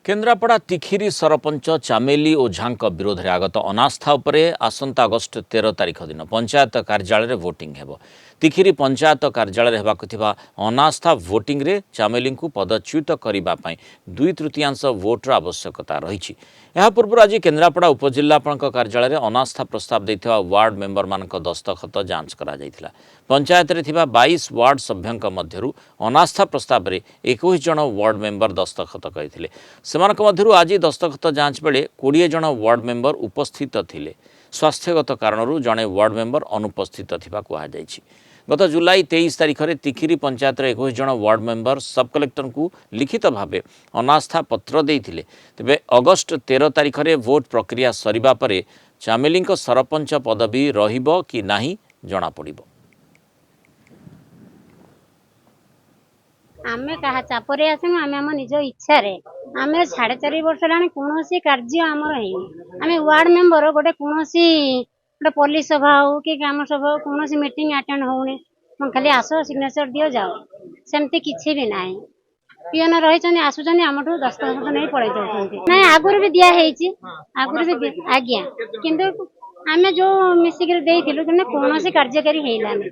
केन्द्रापड़ा तिखिरी सरपंच चामेली और झांक विरोध में आगत अनास्था उपरे आसंता अगस्ट 13 तारिख दिन पंचायत कार्यालय वोटिंग हेबो। तिखिरी पंचायत कार्यालय हेबाकु थिबा अनास्था वोटिंग रे चामेली को पदच्युत करिबा पई 2/3 वोटर आवश्यकता रही। यह पूर्व आज केन्द्रापड़ा उपजिल्लापाल कार्यालय अनास्था प्रस्ताव देथिबा वार्ड मेंबर मानक दस्तखत जांच करा जायथिला। पंचायत रे थिबा 22 वार्ड सभ्यंक मध्यरु अनास्था प्रस्ताव रे 21 जन वार्ड मेंबर दस्तखत करथिले। सेमानक मध्यरु आज दस्तखत जांच बेले 20 जन वार्ड मेंबर उपस्थित थिले। स्वास्थ्यगत कारणरू जड़े वार्ड मेंबर अनुपस्थित थिबा कुहा जायछि। गत जुलाई 23 तारिख में तिखिरी पंचायत 21 जन वार्ड मेंबर सब कलेक्टर को लिखित भाव अनास्था पत्र देइथिले। तेबे अगस्ट 13 तारिख में वोट प्रक्रिया सरिबा परे चामेली सरपंच पदवी रहिबो कि नाही जणा पड़िबो। आमे कहा चापरे आसनु आमे हम निज इच्छा रे आमे 4.5 वर्ष लानी कोनोसी कार्य हमर हेई। आमे वार्ड मेंबर गोटे कोनोसी गोटे पुलिस सभा हो कि ग्राम सभा कोनोसी मीटिंग अटेंड होउने हम खाली आसो सिग्नेचर दियो जाओ सेमती किछि भी नाही। पियन रहिचनी आसुचनी हमठु दस्तखत नै पळै जाउछन्ती नै आगुर भी दिया हेइची आगुर भी आज्ञा किंतु आमे जो मिसिकर देइथिलु कि कोनोसी कार्यकारी हेइलानी।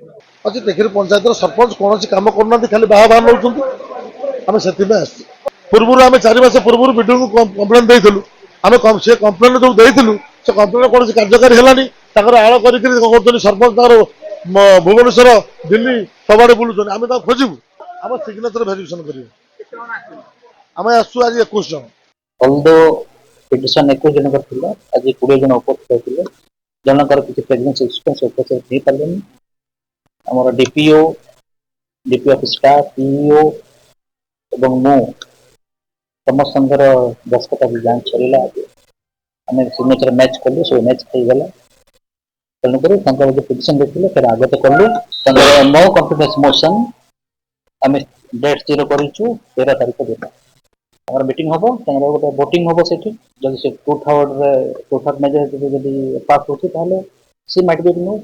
अच्छा देखिए पंचायत सरपंच कौन काम करना खाली बाहा बाहर नौ आम से पूर्व आम 4 मास पूर्व विडो को कम्प्लेन देलु आम से कम्प्लेन जो देलु से कम्प्लेन कौन कार्यकारी है आड़ कर सरपंच भुवनेश्वर दिल्ली सब बुलून आम खोजू आम सिग्नेचर भेरिफिकेशन कर आम आसु आज 21 जन अल्दो पिटिशन 21 जन का आज 20 जन उपस्थित होते जनकर किसी प्रेगनेंसी एक्सपीरियंस उपस्थित नहीं पारे। आमर DPO DP office staff PEO एवं मु समस्त दस्तखत भी जांच चलला आम सिग्नेचर मैच कलु सब मैच हो गला तेणुक जो पिटिशन देते फिर आगत कलु नो कॉन्फिडेंस मोशन आम डेट स्थिर कर 13 तारिख दिन हमारा मीटिंग हम गोटे वोटिंग हम से जब से 2/3 मेजर पास होती सी माइट बी नो